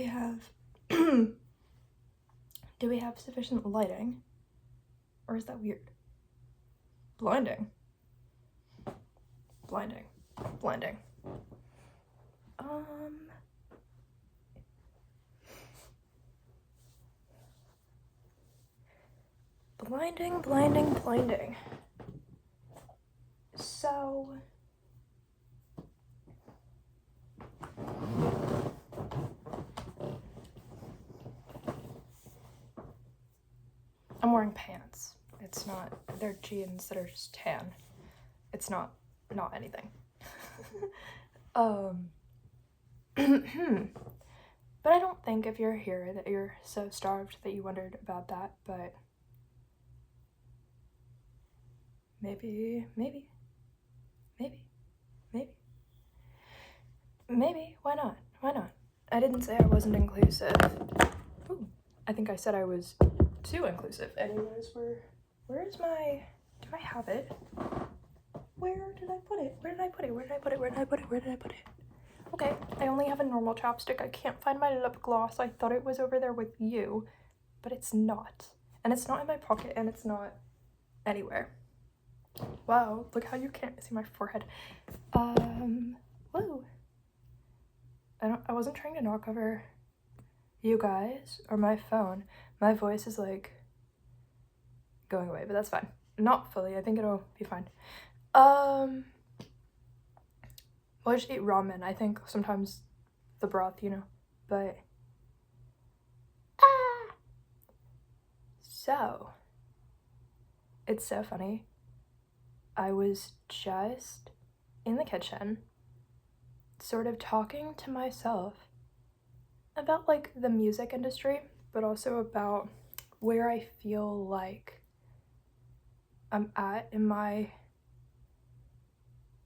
we have do we have sufficient lighting? Or is that weird? Blinding. Blinding. Blinding. Blinding, blinding, blinding. So I'm wearing pants. It's not, they're jeans that are just tan. It's not anything. But I don't think if you're here that you're so starved that you wondered about that, but maybe, why not? I didn't say I wasn't inclusive. Ooh, I think I said I was too inclusive. Anyways, where is my, do I have it? Where did I put it? Okay, I only have a normal chapstick. I can't find my lip gloss. I thought it was over there with you, but it's not. And it's not in my pocket, and it's not anywhere. Wow, look how you can't see my forehead. Whoa. I wasn't trying to knock over you guys or my phone. My voice is like going away, but that's fine. Not fully, I think it'll be fine. Well, I just eat ramen. I think sometimes the broth, you know, but so it's so funny. I was just in the kitchen sort of talking to myself about like the music industry, but also about where I feel like I'm at in my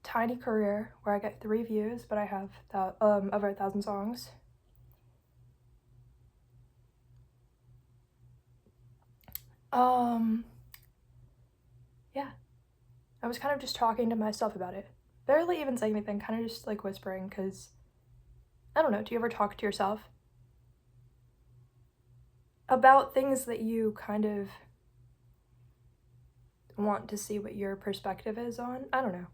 tiny career, where I get 3 views, but I have over 1,000 songs. Yeah, I was kind of just talking to myself about it. Barely even saying anything, kind of just like whispering, because I don't know, do you ever talk to yourself about things that you kind of want to see what your perspective is on? I don't know.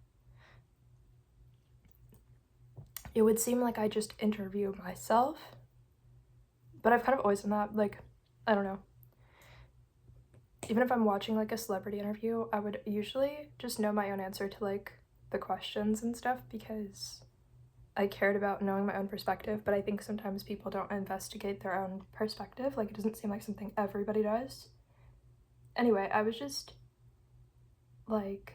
It would seem like I just interview myself, but I've kind of always done that. Like, I don't know. Even if I'm watching like a celebrity interview, I would usually just know my own answer to like the questions and stuff, because I cared about knowing my own perspective, but I think sometimes people don't investigate their own perspective. Like, it doesn't seem like something everybody does. Anyway, I was just like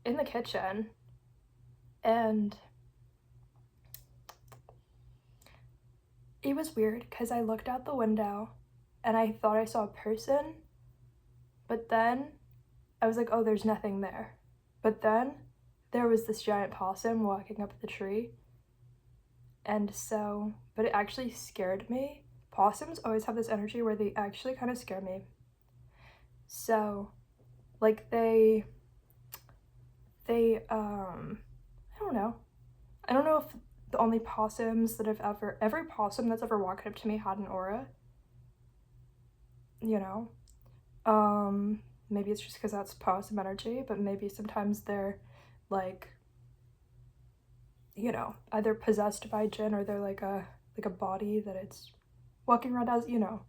in the kitchen, and it was weird because I looked out the window and I thought I saw a person, but then I was like, oh, there's nothing there. But then there was this giant possum walking up the tree, and so, but it actually scared me. Possums always have this energy where they actually kind of scare me. So, like, I don't know. I don't know if the only possums that every possum that's ever walked up to me had an aura. You know? Maybe it's just because that's possum energy, but maybe sometimes they're, like, you know, either possessed by djinn, or they're like a body that it's walking around as, you know.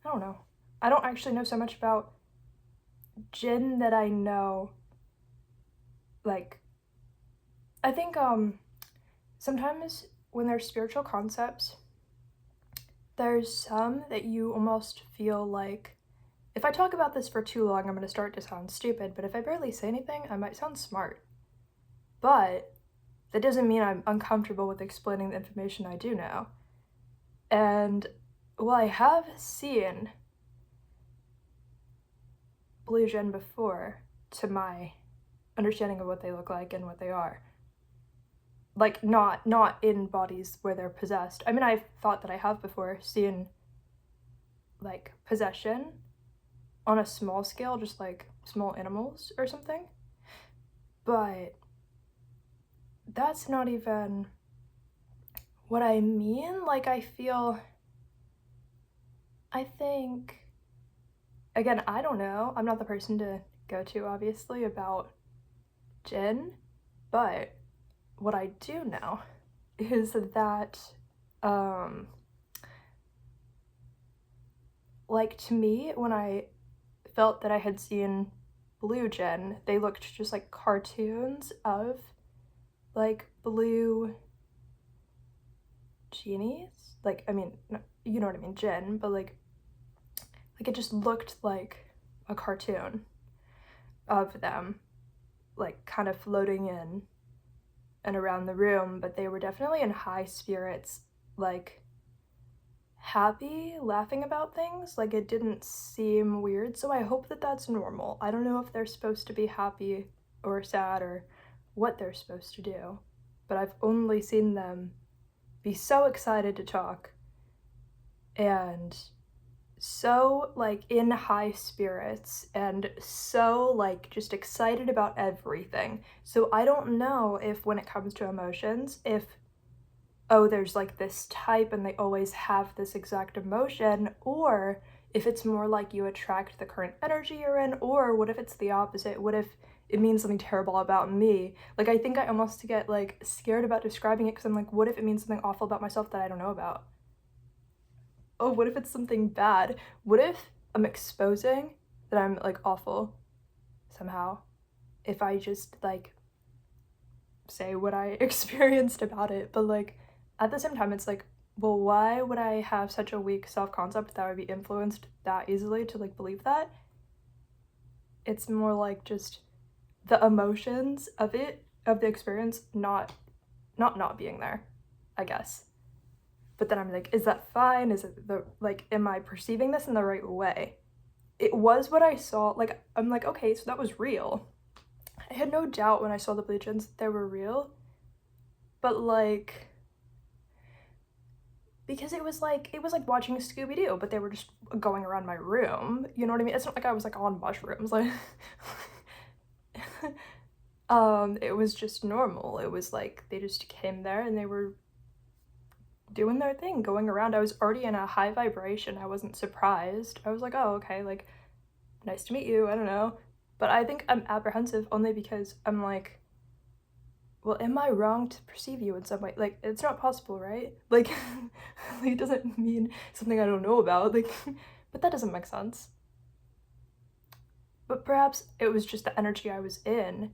I don't know. I don't actually know so much about djinn that I know, like, I think sometimes when there's spiritual concepts, there's some that you almost feel like, if I talk about this for too long, I'm going to start to sound stupid, but if I barely say anything, I might sound smart. But that doesn't mean I'm uncomfortable with explaining the information I do know. And while I have seen blue djinn before, to my understanding of what they look like and what they are, like, not in bodies where they're possessed. I mean, I've thought that I have before seen, like, possession on a small scale, just like small animals or something, but that's not even What I mean, like, I think, again, I don't know. I'm not the person to go to, obviously, about djinn, but what I do know is that, like, to me, when I felt that I had seen blue djinn, they looked just like cartoons of, like, blue genies. Like, I mean, no, you know what I mean, djinn, but like it just looked like a cartoon of them, like, kind of floating in and around the room, but they were definitely in high spirits, like, happy, laughing about things. Like, it didn't seem weird, so I hope that that's normal. I don't know if they're supposed to be happy or sad or what they're supposed to do, but I've only seen them be so excited to talk and so, like, in high spirits and so, like, just excited about everything. So I don't know if, when it comes to emotions, if, oh, there's like this type and they always have this exact emotion, or if it's more like you attract the current energy you're in, or what if it's the opposite? What if it means something terrible about me? Like, I think I almost get, like, scared about describing it because I'm like, what if it means something awful about myself that I don't know about? Oh, what if it's something bad? What if I'm exposing that I'm, like, awful somehow? If I just, like, say what I experienced about it, but, like, at the same time, it's like, well, why would I have such a weak self-concept that I would be influenced that easily to, like, believe that? It's more like just the emotions of it, of the experience, not being there, I guess. But then I'm like, is that fine? Is it like, am I perceiving this in the right way? It was what I saw. Like, I'm like, okay, so that was real. I had no doubt when I saw the blue djinns that they were real, but, like, because it was like watching Scooby-Doo, but they were just going around my room, you know what I mean? It's not like I was, like, on mushrooms, like, it was just normal. It was like they just came there and they were doing their thing, going around. I was already in a high vibration. I wasn't surprised. I was like, oh, okay, like, nice to meet you, I don't know. But I think I'm apprehensive only because I'm like, well, am I wrong to perceive you in some way? Like, it's not possible, right? Like, it doesn't mean something I don't know about, like, but that doesn't make sense. But perhaps it was just the energy I was in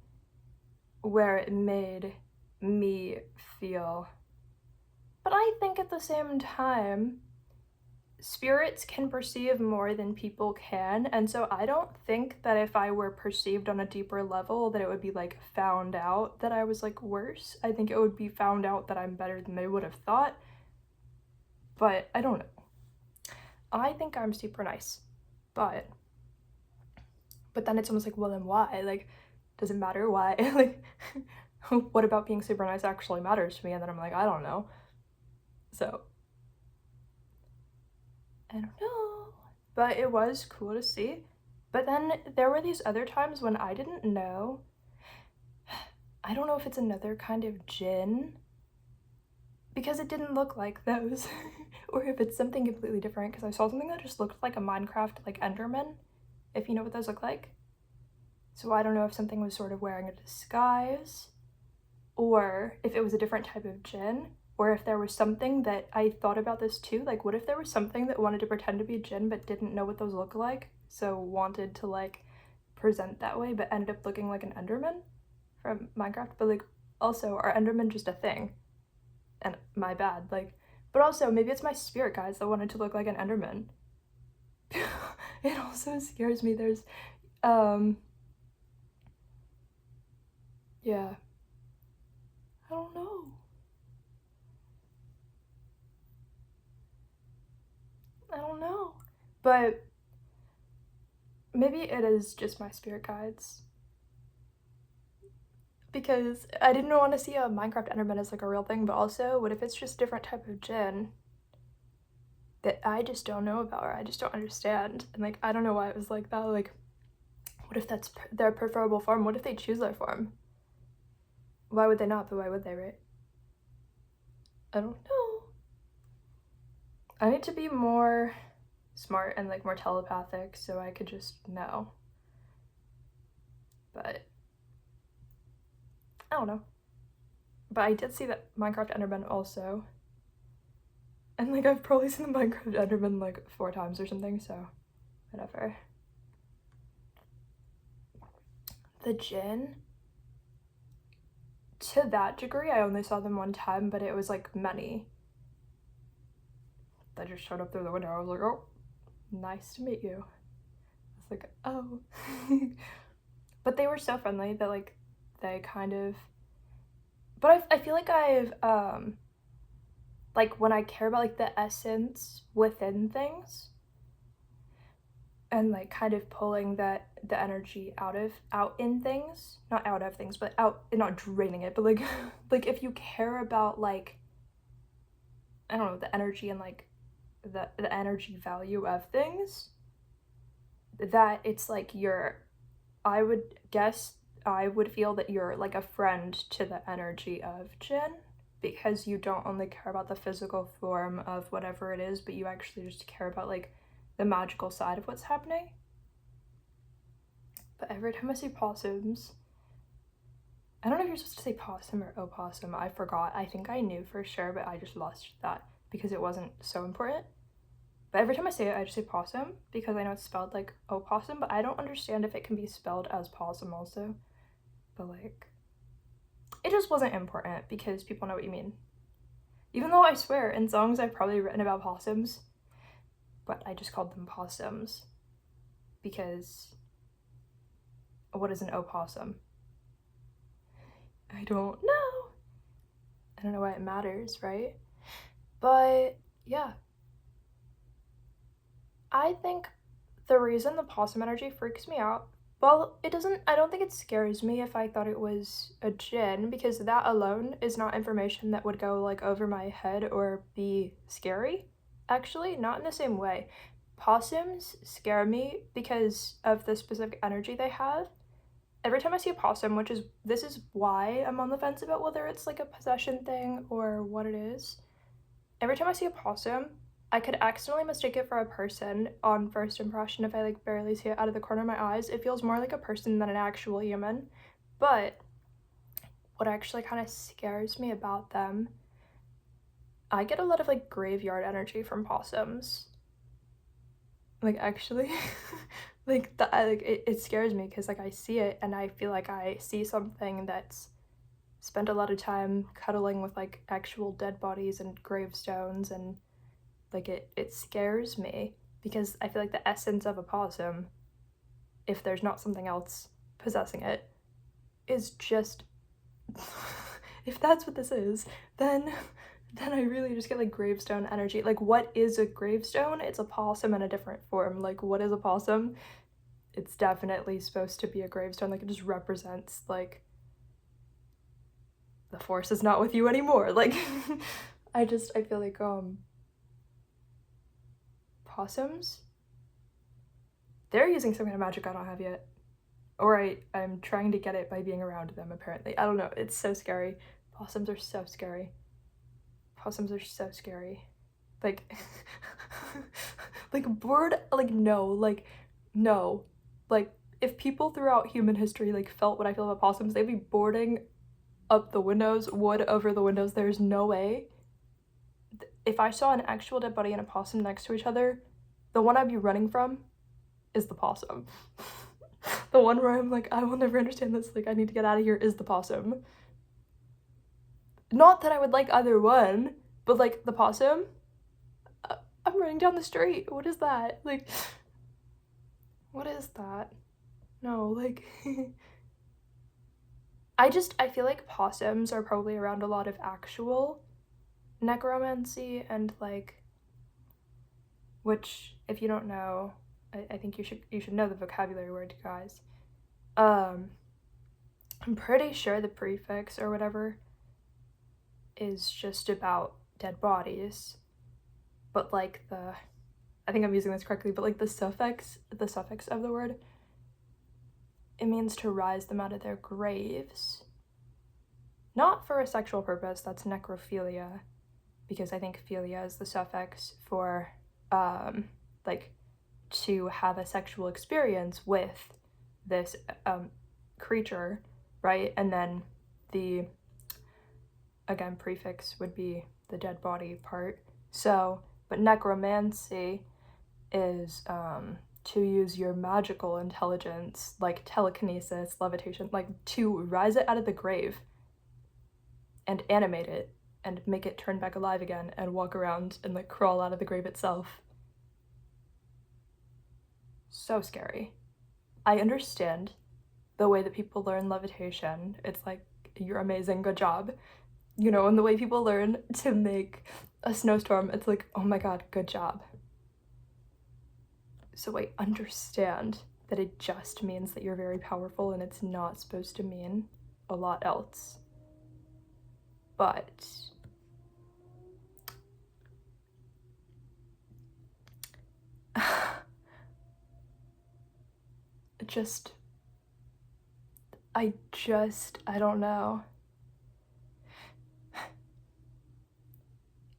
where it made me feel. But I think at the same time, spirits can perceive more than people can, and so I don't think that if I were perceived on a deeper level that it would be, like, found out that I was, like, worse. I think it would be found out that I'm better than they would have thought, but I don't know. I think I'm super nice, but then it's almost like, well, then why? Like, does it matter why? Like, what about being super nice actually matters to me? And then I'm like, I don't know. So I don't know, but it was cool to see. But then there were these other times when I didn't know. I don't know if it's another kind of djinn, because it didn't look like those, or if it's something completely different, because I saw something that just looked like a Minecraft, like, Enderman, if you know what those look like. So I don't know if something was sort of wearing a disguise, or if it was a different type of djinn, or if there was something that I thought about this too, like, what if there was something that wanted to pretend to be djinn but didn't know what those look like, so wanted to, like, present that way but ended up looking like an Enderman from Minecraft? But, like, also, are Endermen just a thing? And my bad, like, but also maybe it's my spirit guides that wanted to look like an Enderman. It also scares me. There's yeah, I don't know. I don't know. But maybe it is just my spirit guides. Because I didn't want to see a Minecraft Enderman as, like, a real thing, but also, what if it's just different type of djinn that I just don't know about, or I just don't understand? And, like, I don't know why it was like that. Like, what if that's their preferable form? What if they choose their form? Why would they not? But why would they, right? I don't know. I need to be more smart and like more telepathic so I could just know. But I don't know. But I did see that Minecraft Enderman also. And like I've probably seen the Minecraft Enderman like 4 times or something, so whatever. The djinn? To that degree, I only saw them 1 time, but it was like many. They just showed up through the window. I was like, oh, nice to meet you. I was like, oh. But they were so friendly that like they kind of, but I feel like I've like when I care about like the essence within things and like kind of pulling the energy out in things, not out of things, but out, not draining it, but like like if you care about like, I don't know, the energy and like the energy value of things, that it's like I would guess I would feel that you're like a friend to the energy of djinn, because you don't only care about the physical form of whatever it is, but you actually just care about like the magical side of what's happening. But every time I see possums, I don't know if you're supposed to say possum or opossum, I forgot. I think I knew for sure, but I just lost that because it wasn't so important. But every time I say it, I just say possum because I know it's spelled like opossum, but I don't understand if it can be spelled as possum also. But like, it just wasn't important because people know what you mean. Even though I swear in songs I've probably written about possums, but I just called them possums because what is an opossum? I don't know. I don't know why it matters, right? But yeah. I think the reason the possum energy freaks me out, well, it doesn't, I don't think it scares me if I thought it was a djinn, because that alone is not information that would go like over my head or be scary. Actually, not in the same way. Possums scare me because of the specific energy they have. Every time I see a possum, this is why I'm on the fence about whether it's like a possession thing or what it is. Every time I see a possum, I could accidentally mistake it for a person on first impression if I like barely see it out of the corner of my eyes. It feels more like a person than an actual human. But what actually kind of scares me about them, I get a lot of like graveyard energy from possums. Like actually, like it scares me because like I see it and I feel like I see something that's spent a lot of time cuddling with like actual dead bodies and gravestones, and like it scares me because I feel like the essence of a possum, if there's not something else possessing it, is just if that's what this is, then I really just get like gravestone energy. Like, what is a gravestone? It's a possum in a different form. Like, what is a possum? It's definitely supposed to be a gravestone. Like, it just represents like the force is not with you anymore. Like I feel like possums, they're using some kind of magic I don't have yet, or I'm trying to get it by being around them apparently. I don't know, it's so scary. Possums are so scary. Possums are so scary. Like like bored, like no, like if people throughout human history like felt what I feel about possums, they'd be boarding up the windows, wood over the windows. There's no way. If I saw an actual dead body and a possum next to each other, the one I'd be running from is the possum. The one where I'm like, I will never understand this, like I need to get out of here, is the possum. Not that I would like either one, but like the possum, I'm running down the street. What is that? Like, what is that? No, like I feel like possums are probably around a lot of actual necromancy and like, which if you don't know, I think you should know the vocabulary word, guys. I'm pretty sure the prefix or whatever is just about dead bodies, but like I think I'm using this correctly, but like the suffix of the word, it means to rise them out of their graves. Not for a sexual purpose, that's necrophilia, because I think philia is the suffix for like to have a sexual experience with this creature, right? And then the, again, prefix would be the dead body part. So, but necromancy is to use your magical intelligence, like telekinesis, levitation, like to rise it out of the grave and animate it and make it turn back alive again and walk around and like crawl out of the grave itself. So scary. I understand the way that people learn levitation. It's like, you're amazing, good job. You know, and the way people learn to make a snowstorm, it's like, oh my god, good job. So I understand that it just means that you're very powerful and it's not supposed to mean a lot else. But I don't know.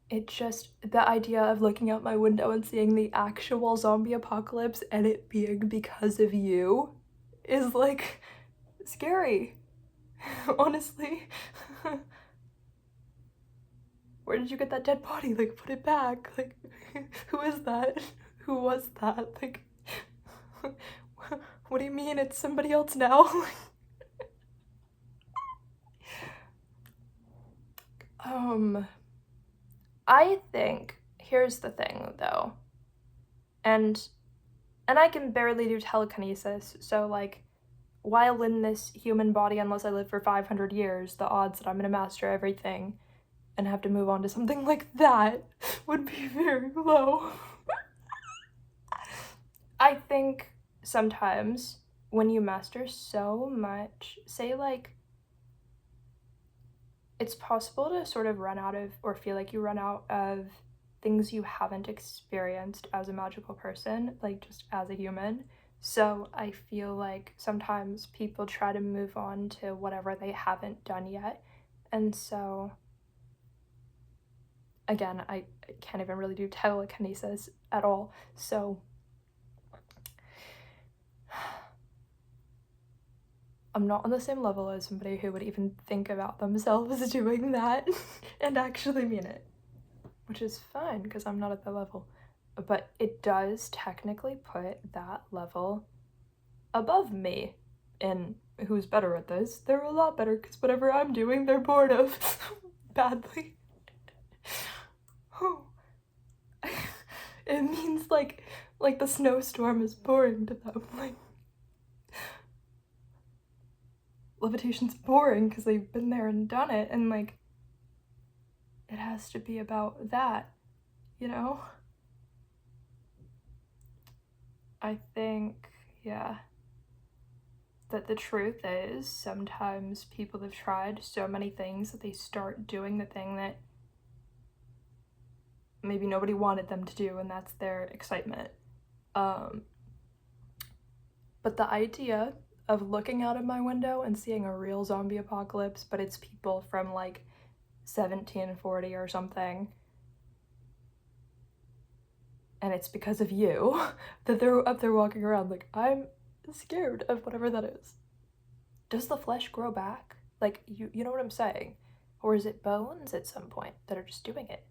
It just, the idea of looking out my window and seeing the actual zombie apocalypse and it being because of you is like scary, honestly. Where did you get that dead body? Like, put it back. Like, who is that? Who was that? Like, what do you mean it's somebody else now? I think, here's the thing though, and I can barely do telekinesis, so like, while in this human body, unless I live for 500 years, the odds that I'm gonna master everything and have to move on to something like that would be very low. I think sometimes when you master so much, say like, it's possible to sort of run out of, or feel like you run out of things you haven't experienced as a magical person, like just as a human. So I feel like sometimes people try to move on to whatever they haven't done yet. And so, again, I can't even really do telekinesis at all. So I'm not on the same level as somebody who would even think about themselves doing that and actually mean it, which is fine because I'm not at that level. But it does technically put that level above me. And who's better at this? They're a lot better because whatever I'm doing, they're bored of badly. Oh. It means like the snowstorm is boring to them. Like, levitation's boring because they've been there and done it, and like, it has to be about that, you know? I think, yeah, that the truth is sometimes people have tried so many things that they start doing the thing that maybe nobody wanted them to do, and that's their excitement. But the idea of looking out of my window and seeing a real zombie apocalypse, but it's people from like 1740 or something, and it's because of you that they're up there walking around, like, I'm scared of whatever that is. Does the flesh grow back? Like, you know what I'm saying? Or is it bones at some point that are just doing it?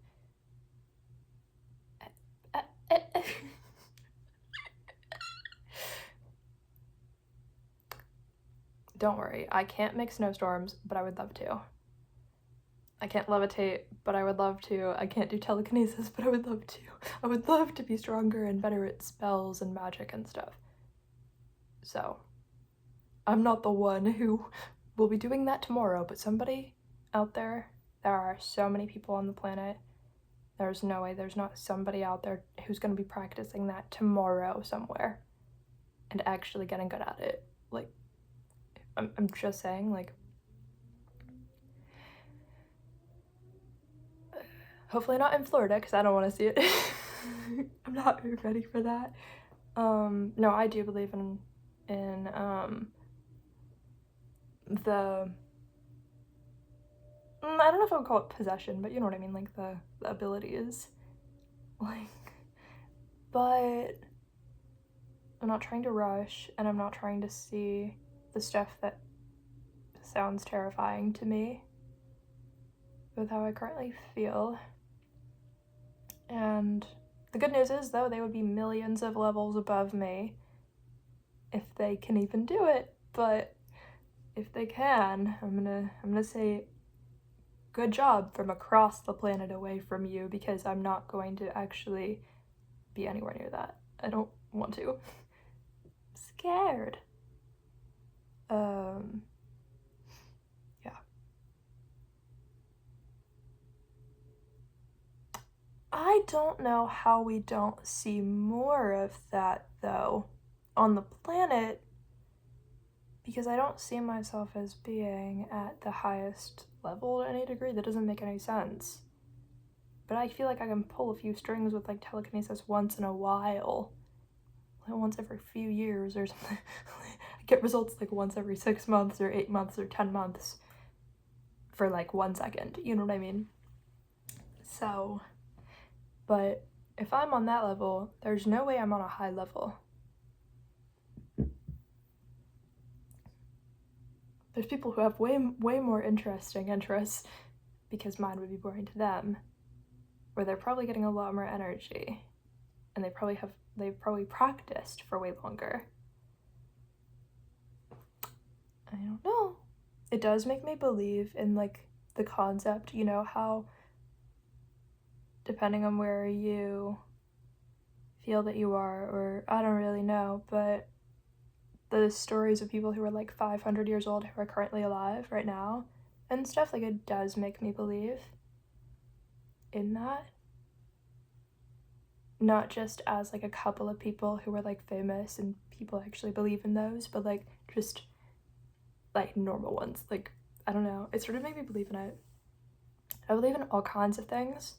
Don't worry, I can't make snowstorms, but I would love to. I can't levitate, but I would love to. I can't do telekinesis, but I would love to. I would love to be stronger and better at spells and magic and stuff. So, I'm not the one who will be doing that tomorrow, but somebody out there, there are so many people on the planet, there's no way there's not somebody out there who's going to be practicing that tomorrow somewhere and actually getting good at it. Like, I'm just saying, like, hopefully not in Florida because I don't want to see it. I'm not ready for that. No, I do believe in the I don't know if I would call it possession, but you know what I mean, like the abilities. Like, but I'm not trying to rush, and I'm not trying to see the stuff that sounds terrifying to me with how I currently feel. And the good news is, though, they would be millions of levels above me if they can even do it. But if they can, I'm gonna say good job from across the planet away from you, because I'm not going to actually be anywhere near that. I don't want to. I'm scared. Yeah. I don't know how we don't see more of that, though, on the planet, because I don't see myself as being at the highest level to any degree. That doesn't make any sense. But I feel like I can pull a few strings with, like, telekinesis once in a while. Like, once every few years or something. I get results, like, once every 6 months or 8 months or 10 months for, like, 1 second. You know what I mean? So, but if I'm on that level, there's no way I'm on a high level. There's people who have way more interesting interests, because mine would be boring to them, where they're probably getting a lot more energy, and they've probably practiced for way longer. I don't know. It does make me believe in, like, the concept, you know, how depending on where you feel that you are, or I don't really know, but the stories of people who are like 500 years old who are currently alive right now and stuff, like, it does make me believe in that. Not just as, like, a couple of people who are, like, famous and people actually believe in those, but, like, just, like, normal ones. Like, I don't know. It sort of made me believe in it. I believe in all kinds of things.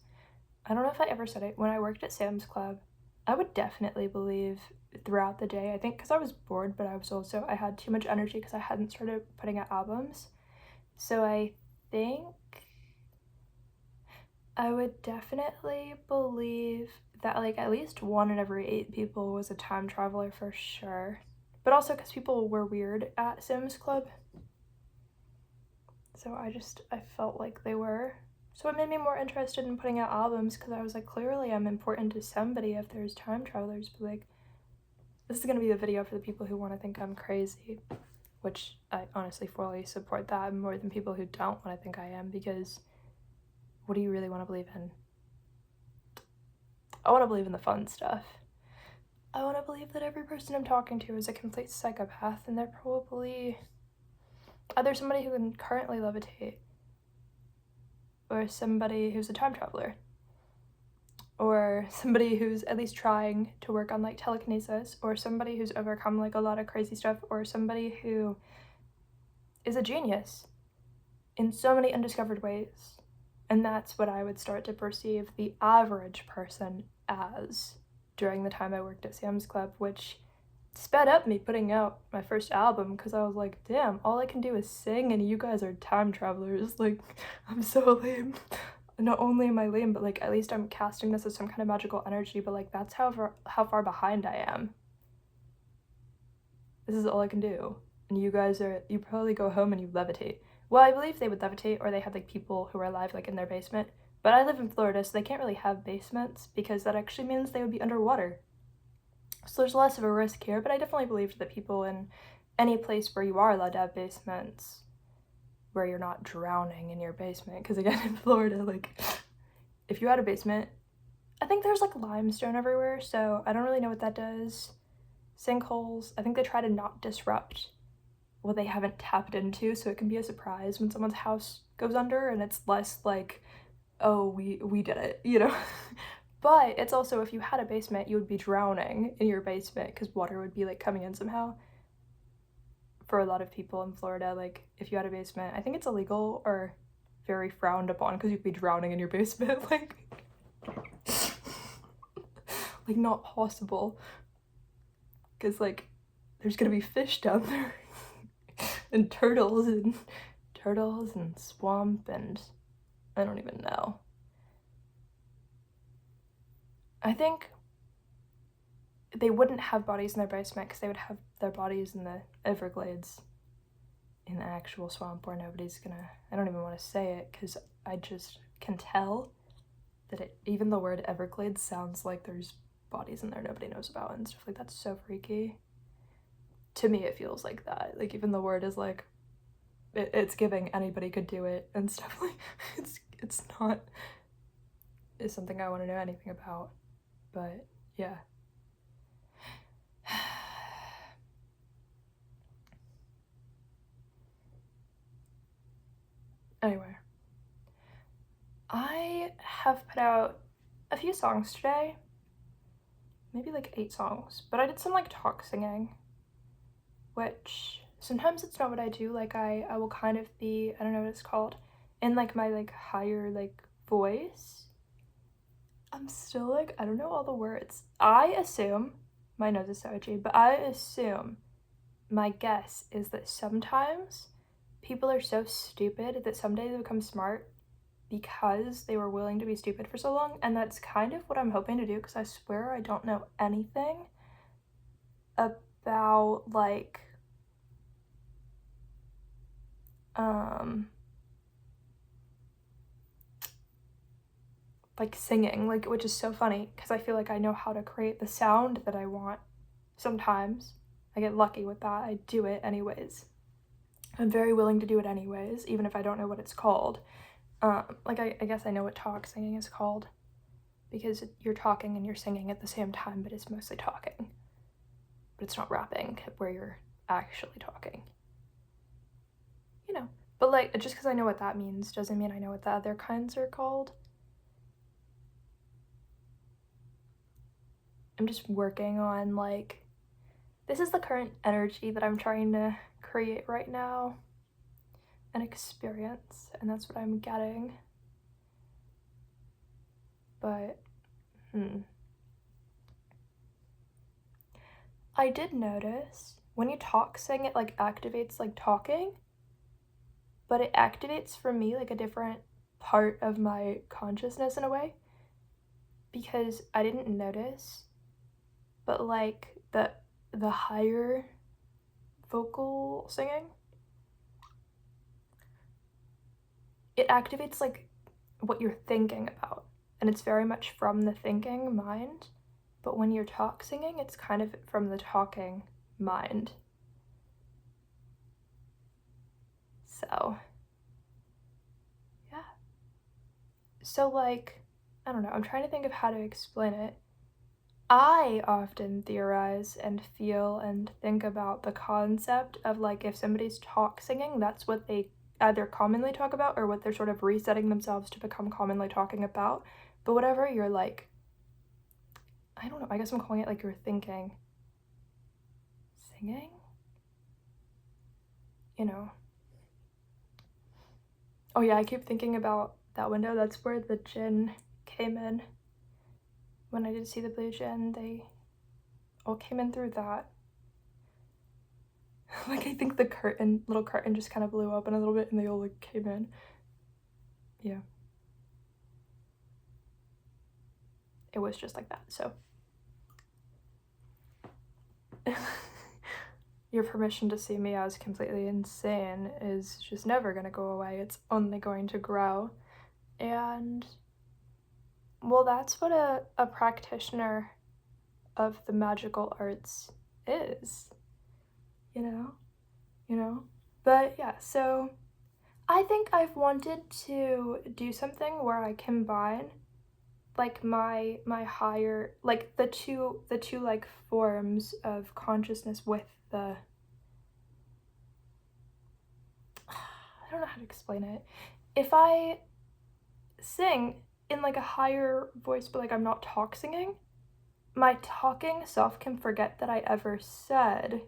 I don't know if I ever said it. When I worked at Sam's Club, I would definitely believe throughout the day. I think because I was bored, but I had too much energy because I hadn't started putting out albums. So I think I would definitely believe that, like, at least 1 in every 8 people was a time traveler for sure. But also because people were weird at Sam's Club. So I felt like they were. So it made me more interested in putting out albums, because I was like, clearly I'm important to somebody if there's time travelers. But, like, this is going to be a video for the people who want to think I'm crazy, which I honestly fully support that more than people who don't want to think I am, because what do you really want to believe in? I want to believe in the fun stuff. I want to believe that every person I'm talking to is a complete psychopath, and they're probably either somebody who can currently levitate, or somebody who's a time traveler, or somebody who's at least trying to work on, like, telekinesis, or somebody who's overcome, like, a lot of crazy stuff, or somebody who is a genius in so many undiscovered ways. And that's what I would start to perceive the average person as during the time I worked at Sam's Club, which sped up me putting out my first album, because I was like, damn, all I can do is sing and you guys are time travelers. Like, I'm so lame. Not only am I lame, but, like, at least I'm casting this as some kind of magical energy, but, like, that's how far behind I am. This is all I can do. And you probably go home and you levitate. Well, I believe they would levitate, or they had, like, people who are alive, like, in their basement. But I live in Florida, so they can't really have basements, because that actually means they would be underwater. So there's less of a risk here, but I definitely believed that people in any place where you are allowed to have basements, where you're not drowning in your basement, because, again, in Florida, like, if you had a basement, I think there's, like, limestone everywhere, so I don't really know what that does. Sinkholes, I think they try to not disrupt what they haven't tapped into, so it can be a surprise when someone's house goes under, and it's less like, oh, we did it, you know? But it's also, if you had a basement, you would be drowning in your basement, because water would be, like, coming in somehow. For a lot of people in Florida, like, if you had a basement, I think it's illegal or very frowned upon, because you'd be drowning in your basement, like, like, not possible, because, like, there's gonna be fish down there, and turtles, and turtles and swamp and I don't even know. I think they wouldn't have bodies in their basement because they would have their bodies in the Everglades, in the actual swamp where nobody's gonna, I don't even want to say it because I just can tell that even the word Everglades sounds like there's bodies in there nobody knows about and stuff. Like, that's so freaky. To me it feels like that. Like, even the word is like, it's giving anybody could do it and stuff. Like, it's not, it's something I want to know anything about. But yeah. Anyway, I have put out a few songs today, maybe like 8 songs, but I did some like talk singing, which sometimes it's not what I do. Like, I will kind of be, I don't know what it's called, in like my like higher like voice. I'm still like, I don't know all the words. I assume, my nose is so itchy, but I assume, my guess is that sometimes people are so stupid that someday they become smart because they were willing to be stupid for so long, and that's kind of what I'm hoping to do, because I swear I don't know anything about like singing, like, which is so funny because I feel like I know how to create the sound that I want. Sometimes I get lucky with that. I do it anyways. I'm very willing to do it anyways, even if I don't know what it's called. Like, I guess I know what talk singing is called, because you're talking and you're singing at the same time, but it's mostly talking. But it's not rapping, where you're actually talking. You know, but like, just because I know what that means doesn't mean I know what the other kinds are called. I'm just working on, like, this is the current energy that I'm trying to create right now, an experience, and that's what I'm getting. But I did notice when you talk sing, it like activates like talking, but it activates for me like a different part of my consciousness in a way, because I didn't notice, but like the higher vocal singing, it activates like what you're thinking about, and it's very much from the thinking mind. But when you're talk singing, it's kind of from the talking mind. So yeah, so like, I don't know, I'm trying to think of how to explain it. I often theorize and feel and think about the concept of like, if somebody's talk singing, that's what they either commonly talk about or what they're sort of resetting themselves to become commonly talking about. But whatever you're like, I don't know, I guess I'm calling it like you're thinking singing, you know. Oh yeah, I keep thinking about that window. That's where the djinn came in. When I did see the blue djinn, they all came in through that. Like, I think the little curtain just kind of blew open a little bit and they all like came in. Yeah. It was just like that, so. Your permission to see me as completely insane is just never gonna go away. It's only going to grow. And, well, that's what a practitioner of the magical arts is, you know? But yeah, so I think I've wanted to do something where I combine like my higher, like the two like forms of consciousness with the, I don't know how to explain it. If I sing in like a higher voice, but like I'm not talk singing, my talking self can forget that I ever said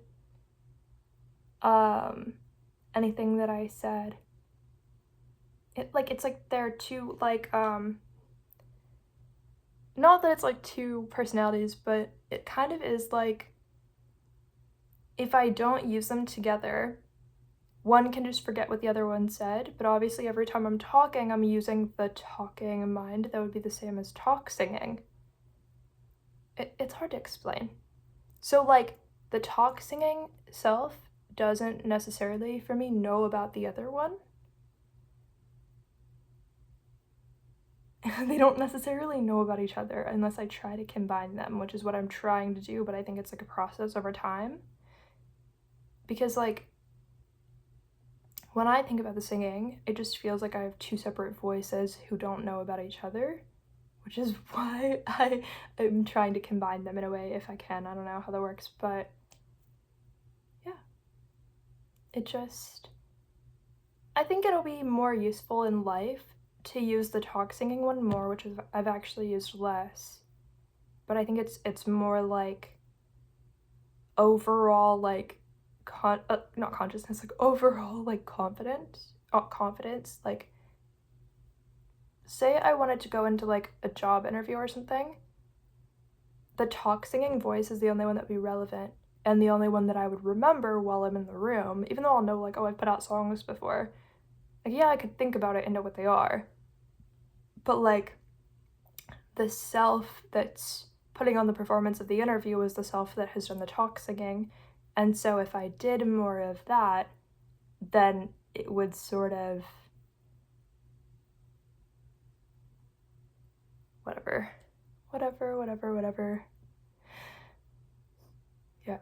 anything that I said. It's like they're two, like, not that it's like two personalities, but it kind of is like, if I don't use them together, one can just forget what the other one said, but obviously every time I'm talking, I'm using the talking mind. That would be the same as talk singing. It's hard to explain. So, like, the talk singing self doesn't necessarily, for me, know about the other one. They don't necessarily know about each other unless I try to combine them, which is what I'm trying to do, but I think it's like a process over time. Because, like, when I think about the singing, it just feels like I have two separate voices who don't know about each other, which is why I'm trying to combine them in a way if I can. I don't know how that works, but yeah. I think it'll be more useful in life to use the talk singing one more, which I've actually used less. But I think it's more like overall, like, not consciousness, like overall, like confidence, like, say I wanted to go into like a job interview or something, the talk singing voice is the only one that would be relevant and the only one that I would remember while I'm in the room, even though I'll know, like, oh, I've put out songs before. Like, yeah, I could think about it and know what they are. But, like, the self that's putting on the performance of the interview is the self that has done the talk singing. And so if I did more of that, then it would sort of whatever. Yeah.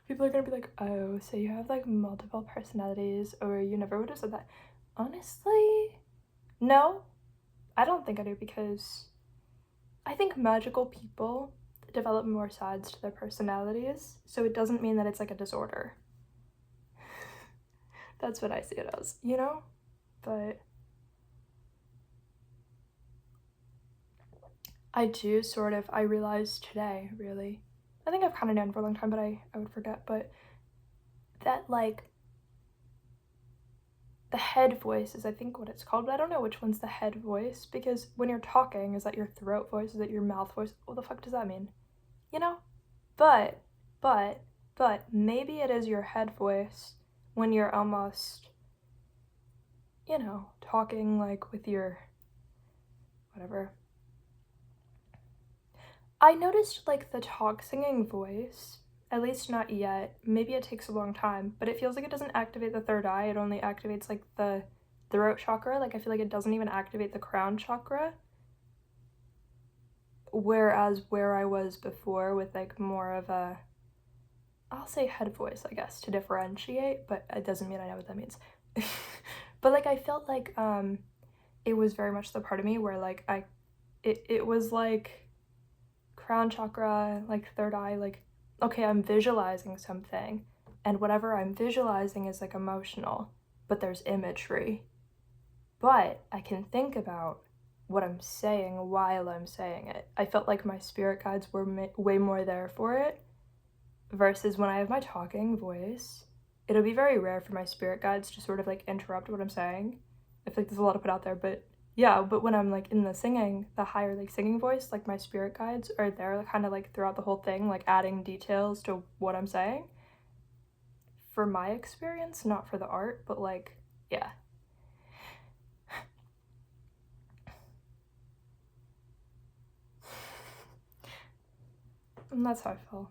People are gonna be like, oh, so you have like multiple personalities, or you never would have said that. Honestly, no, I don't think I do, because I think magical people develop more sides to their personalities, so it doesn't mean that it's like a disorder. That's what I see it as, you know? But I do sort of, I realized today, really. I think I've kind of known for a long time, but I would forget, but that, like, the head voice is, I think, what it's called, but I don't know which one's the head voice, because when you're talking, is that your throat voice? Is that your mouth voice? What the fuck does that mean? You know? But maybe it is your head voice when you're almost, you know, talking like with your whatever. I noticed, like, the talk singing voice, at least not yet, maybe it takes a long time, but it feels like it doesn't activate the third eye, it only activates like the throat chakra. Like, I feel like it doesn't even activate the crown chakra. Whereas where I was before with like more of a, I'll say head voice, I guess, to differentiate, but it doesn't mean I know what that means. But like, I felt like it was very much the part of me where like it was like crown chakra, like third eye, like, okay, I'm visualizing something, and whatever I'm visualizing is like emotional, but there's imagery. But I can think about what I'm saying while I'm saying it. I felt like my spirit guides were way more there for it, versus when I have my talking voice, it'll be very rare for my spirit guides to sort of like interrupt what I'm saying. I feel like there's a lot to put out there, but yeah, but when I'm like in the singing, the higher like singing voice, like my spirit guides are there kind of like throughout the whole thing, like adding details to what I'm saying. For my experience, not for the art, but like, yeah. And that's how I feel.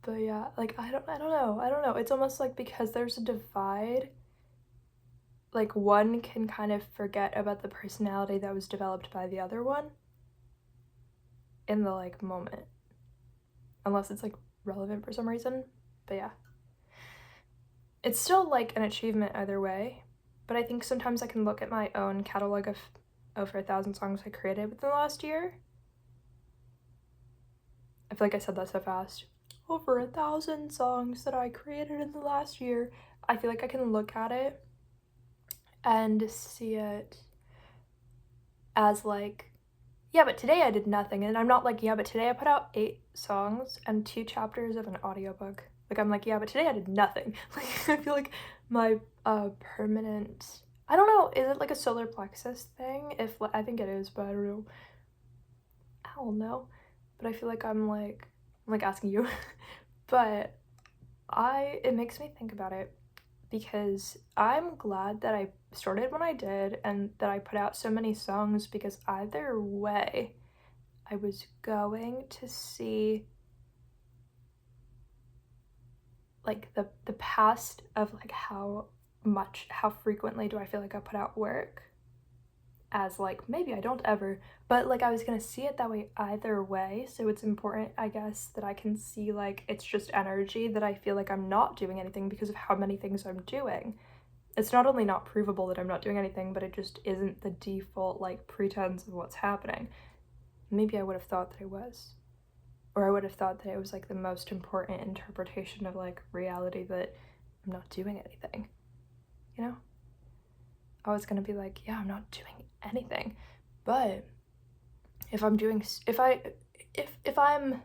But yeah, like, I don't know. It's almost like because there's a divide, like, one can kind of forget about the personality that was developed by the other one in the, like, moment. Unless it's, like, relevant for some reason. But yeah. It's still, like, an achievement either way. But I think sometimes I can look at my own catalog of over 1,000 songs I created within the last year. I feel like I said that so fast. Over 1,000 songs that I created in the last year. I feel like I can look at it and see it as like, yeah, but today I did nothing. And I'm not like, yeah, but today I put out 8 songs and 2 chapters of an audiobook. Like, I'm like, yeah, but today I did nothing. Like, I feel like my permanent, I don't know, is it like a solar plexus thing? I think it is, but I don't know. I don't know. But I feel like I'm like asking you. But it makes me think about it because I'm glad that I started when I did and that I put out so many songs, because either way, I was going to see like the past of like how frequently do I feel like I put out work, as like maybe I don't ever, but like I was gonna see it that way either way. So it's important, I guess, that I can see like it's just energy, that I feel like I'm not doing anything because of how many things I'm doing. It's not only not provable that I'm not doing anything, but it just isn't the default like pretense of what's happening. Maybe I would have thought that I was, or I would have thought that it was like the most important interpretation of like reality, that I'm not doing anything, you know? I was gonna be like, yeah, I'm not doing anything. But if I'm doing, if I'm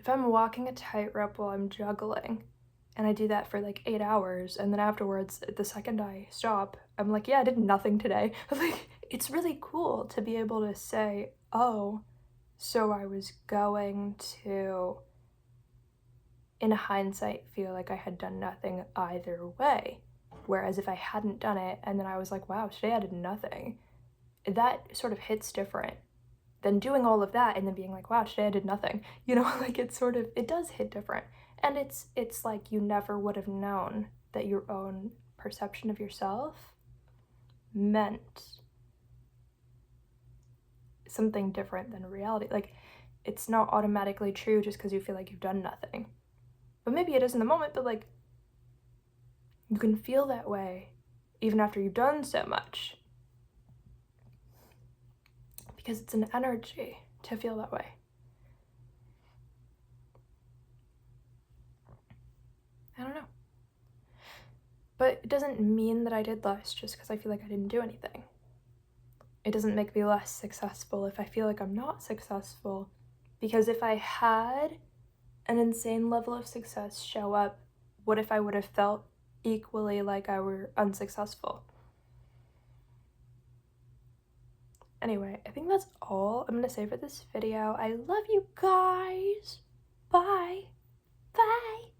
walking a tightrope while I'm juggling, and I do that for like 8 hours, and then afterwards, the second I stop, I'm like, yeah, I did nothing today. Like, it's really cool to be able to say, oh, so I was going to, in hindsight, feel like I had done nothing either way. Whereas if I hadn't done it and then I was like, wow, today I did nothing, that sort of hits different than doing all of that and then being like, wow, today I did nothing. You know, like it does hit different. And it's like you never would have known that your own perception of yourself meant something different than reality. Like, it's not automatically true just because you feel like you've done nothing. But maybe it is in the moment, but like, you can feel that way even after you've done so much. Because it's an energy to feel that way. I don't know. But it doesn't mean that I did less just because I feel like I didn't do anything. It doesn't make me less successful if I feel like I'm not successful. Because if I had an insane level of success show up, what if I would have felt equally like I were unsuccessful? Anyway, I think that's all I'm gonna say for this video. I love you guys. Bye. Bye.